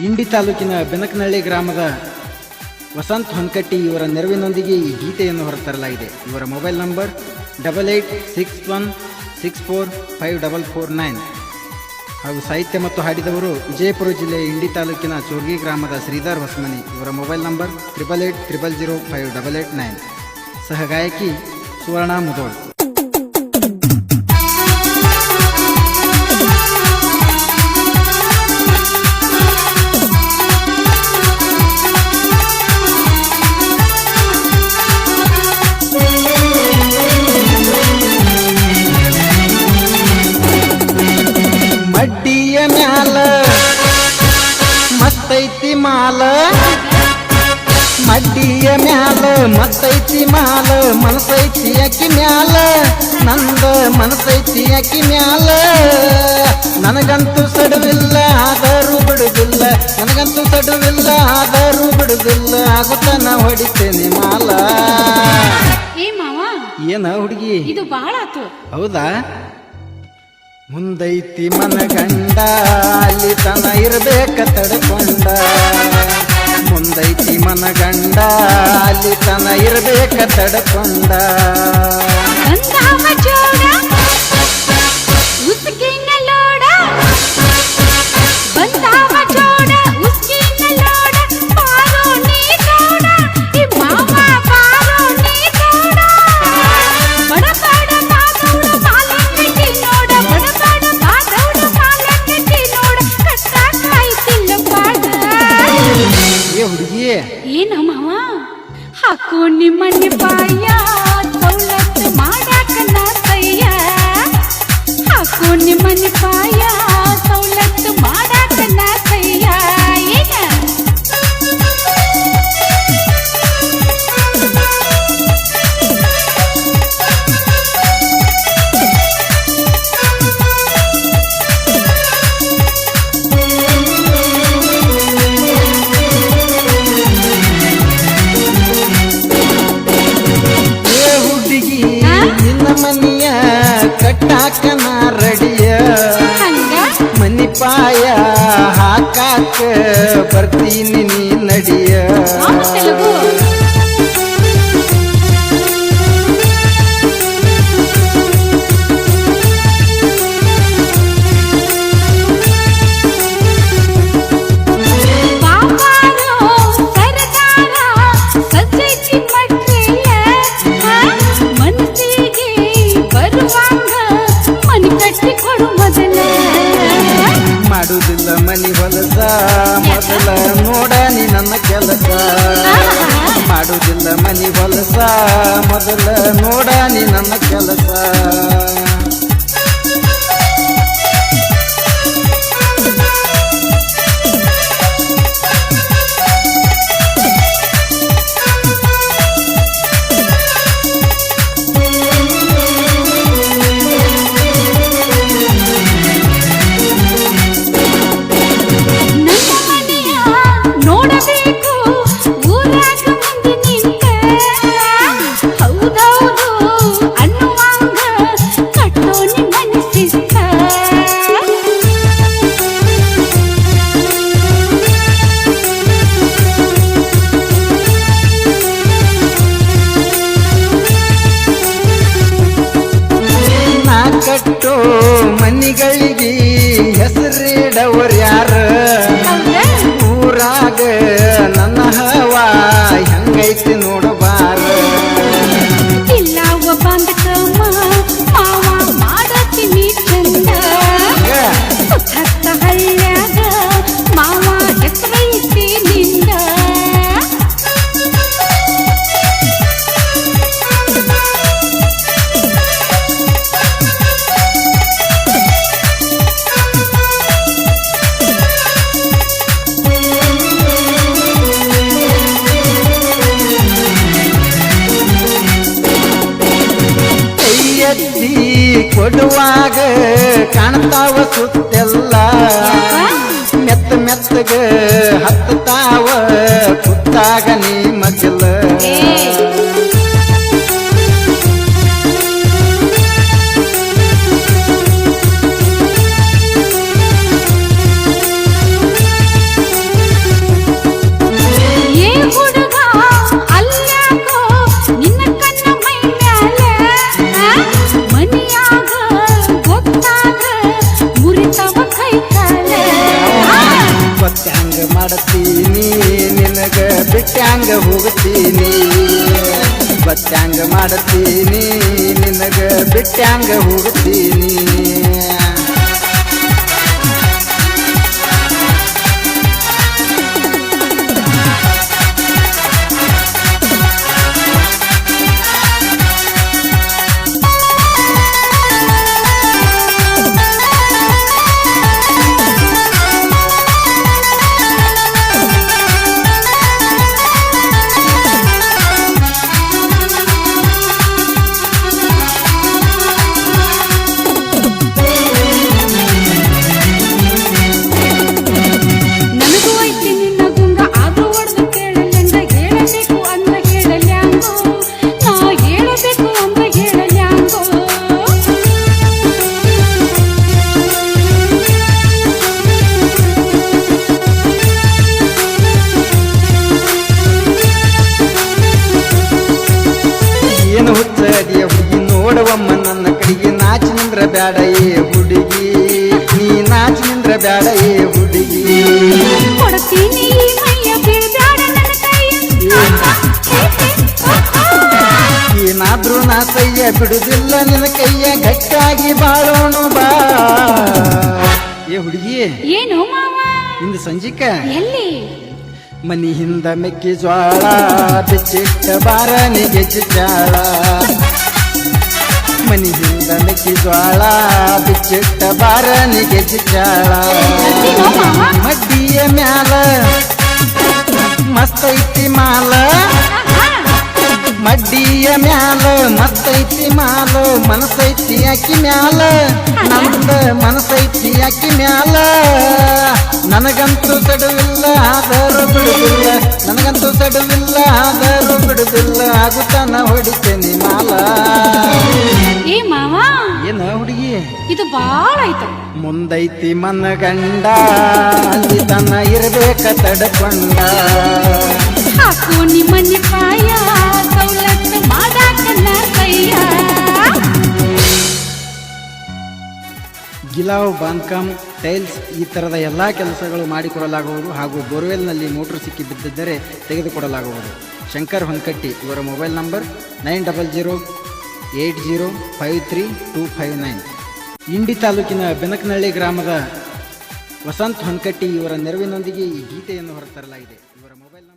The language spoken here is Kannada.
ಇಂಡಿ ತಾಲೂಕಿನ ಬೆನಕನಹಳ್ಳಿ ಗ್ರಾಮದ ವಸಂತ್ ಹೊನ್ಕಟ್ಟಿ ಇವರ ನೆರವಿನೊಂದಿಗೆ ಈ ಗೀತೆಯನ್ನು ಹೊರತರಲಾಗಿದೆ. ಇವರ ಮೊಬೈಲ್ ನಂಬರ್ 8861645449 ಹಾಗೂ ಸಾಹಿತ್ಯ ಮತ್ತು ಹಾಡಿದವರು ವಿಜಯಪುರ ಜಿಲ್ಲೆಯ ಇಂಡಿ ತಾಲೂಕಿನ ಚೋರ್ಗಿ ಗ್ರಾಮದ ಶ್ರೀಧರ್ ಹೊಸಮನಿ. ಇವರ ಮೊಬೈಲ್ ನಂಬರ್ 8880058889. ಸಹಗಾಯಕಿ ಸುವರ್ಣ ಮುದೋಳ್. ಮಡ್ಡಿಯ ಮ್ಯಾಲ ಮತ್ತೈತಿ ಮಾಲ, ಮಡ್ಡಿಯ ಮ್ಯಾಲ ಮತ್ತೈತಿ ಮಾಲ, ಮನಸೈತಿ ಅಕ್ಕಿ ಮ್ಯಾಲ, ನಂದ ಮನಸೈತಿ ಅಕ್ಕಿ ಮ್ಯಾಲ. ನನಗಂತೂ ಸಡುವಿಲ್ಲ ಆದರೂ ಬಿಡುದಿಲ್ಲ, ನನಗಂತೂ ಸಡುವಿಲ್ಲ ಆದರೂ ಬಿಡುದಿಲ್ಲ, ಆಗುತ್ತಾನ ಹೊಡಿತೇನೆ ಮಾಲ. ಏನ ಹುಡುಗಿ ಇದು ಬಹಳ ಆತು. ಹೌದಾ? ಮುಂದೈತಿ ಮನಗಂಡ ಅಲ್ಲಿ ತನ ಇರ್ಬೇಕ ತಡ್ಕೊಂಡ, ಮುಂದೈತಿ ಮನಗಂಡ ಅಲ್ಲಿ ತನ ಇರ್ಬೇಕ ತಡ್ಕೊಂಡ. ಏನ ಮಾವ ಹಾಕು ನಿಮ್ಮನೆ ಪಾಯ ಸೌಲತ್ತು ಮಾಡಾಕ ನಾ ಕೈಯ, ಹಾಕು ನಿಮ್ಮನೆ ಪಾಯ ಸೌಲತ್ತು ಮಾಡಾಕ ನಾ ಕೈಯ. ಏನ ಕಟ್ಟಾಕನ ರಡಿಯ ಮನಿ ಪಾಯ ಹಾಕಾಕ ಬರ್ತೀನಿ ನೀ ನಡಿಯ. ಮಾಡುದಿಲ್ಲ ಮನಿ ಹೊಲಸ ಮೊದಲ ನೋಡ ನೀ ನನ್ನ ಕೆಲಸ, ಮಾಡುದಿಲ್ಲ ಮನಿ ಹೊಲಸ ಮೊದಲ ನೋಡ ನೀ ನನ್ನ ಕೆಲಸ. ಕಟ್ಟೋ ಮನಿಗಳಿಗೆ ಹೆಸರಿಡವರು ಯಾರ, ಊರಾಗ ನನ್ನ ಹವಾ ಹೆಂಗೈತಿ ನೋಡಬಾರ. ಇಲ್ಲವ ಬಂದ ಮಾವ ಮಾಡತೀನಿ ಚಂದ, ಸುತ್ತ ಹಳ್ಳ್ಯಾಗ ಮಾವ ಹೆಸರೈತಿ ನಿಂದ. ಕೊಡುವಾಗ ಕಾಣ್ತಾವ ಸುತ್ತೆಲ್ಲ, ಮೆತ್ತ ಮೆತ್ತಗ ಹತ್ತಾವ ಕುತ್ತಾಗ ನೀ ಮಗಲ. ಮಾಡ್ತೀನಿ ನಿನಗ ಬಿಟ್ಟ್ಯಾಂಗ ಹೋಗ್ತೀನಿ ಬತ್ತ್ಯಾಂಗ ಮಾಡ್ತೀನಿ ನಿನಗ ಬಿಟ್ಟ್ಯಾಂಗ ಹೋಗ್ತೀನಿ ಹುಡುಗಿ ನೋಡವಮ್ಮ ನನ್ನ ಕಡೆಗೆ ನಾಚಿ ನಿಂದ್ರ ಬ್ಯಾಡ ಏ ಹುಡುಗಿ ನೀ ನಾಚಿ ನಿಂದ್ರ ಬ್ಯಾಡ ಏ ಹುಡುಗಿ ಏನಾದ್ರೂ ನಾ ಸಯ್ಯ ಬಿಡುದಿಲ್ಲ ನಿನ್ನ ಕೈಯ ಗಟ್ಟಾಗಿ ಬಾಳೋಣ ಬಾ ಏ ಹುಡುಗಿ ಏನು ಇಂದು ಸಂಜಿಕ ಎಲ್ಲಿ ಮನಿ ಹಿಂದ ಮೆಕ್ಕೆಜೋಳ ಬಿಚ್ಚಿಟ್ಟ ಬಾರ ನಿಗೆಜ್ಜಿ ಚಾಳ ಮನಿ ಹಿಂದ ಮೆಕ್ಕೆಜೋಳ ಬಿಚ್ಚಿಟ್ಟ ಬಾರ ನಿಗೆಜ್ಜಿ ಚಾಳ ಮಡ್ಡಿಯ ಮ್ಯಾಲ ಮಸ್ತೈತಿ ಮಾಲ ಮಡ್ಡಿಯ ಮ್ಯಾಲ ಮಸ್ತೈತಿ ಮಾಲ ಮನಸೈತಿ ಅಕ್ಕಿ ಮ್ಯಾಲ ನಮ್ದ ಮನಸೈತಿ ಅಕ್ಕಿ ಮ್ಯಾಲ ನನಗಂತೂ ಸಡುವಿಲ್ಲ ಆದರೂ ಬಿಡುದಿಲ್ಲ ನನಗಂತೂ ಸಡುವಿಲ್ಲ ಆದರೂ ಬಿಡುದಿಲ್ಲ ಆಗುತ್ತಾನ ಹೊಡಿತೇನೆ ಮಾಲ ಏ ಮಾವ ಏನ ಹುಡುಗಿ ಇದು ಬಾಳ ಆಯ್ತು ಮುಂದೈತಿ ಮನಗಂಡ ಅಲ್ಲಿ ತನ್ನ ಇರಬೇಕ ತಡಕೊಂಡ ಹಾಕು ನಿಮ್ಮನೆ ಪಾಯ ಸೌಲತ್ತು ಮಾಡಾಕನ್ನ ಕೈಯ ಗಿಲಾವ್ ಬಾಂದ್ಕಾಮ್ ಟೈಲ್ಸ್ ಈ ಥರದ ಎಲ್ಲ ಕೆಲಸಗಳು ಮಾಡಿಕೊಡಲಾಗುವುದು ಹಾಗೂ ಬೋರ್ವೆಲ್ನಲ್ಲಿ ಮೋಟ್ರ್ ಸಿಕ್ಕಿ ಬಿದ್ದಿದ್ದರೆ ತೆಗೆದುಕೊಡಲಾಗುವುದು ಶಂಕರ್ ಹೊನ್ಕಟ್ಟಿ ಇವರ ಮೊಬೈಲ್ ನಂಬರ್ 9008053259 ಇಂಡಿ ತಾಲೂಕಿನ ಬೆನಕನಹಳ್ಳಿ ಗ್ರಾಮದ ವಸಂತ್ ಹೊನ್ಕಟ್ಟಿ ಇವರ ನೆರವಿನೊಂದಿಗೆ ಈ ಗೀತೆಯನ್ನು ಹೊರತರಲಾಗಿದೆ. ಇವರ ಮೊಬೈಲ್ ನಂಬರ್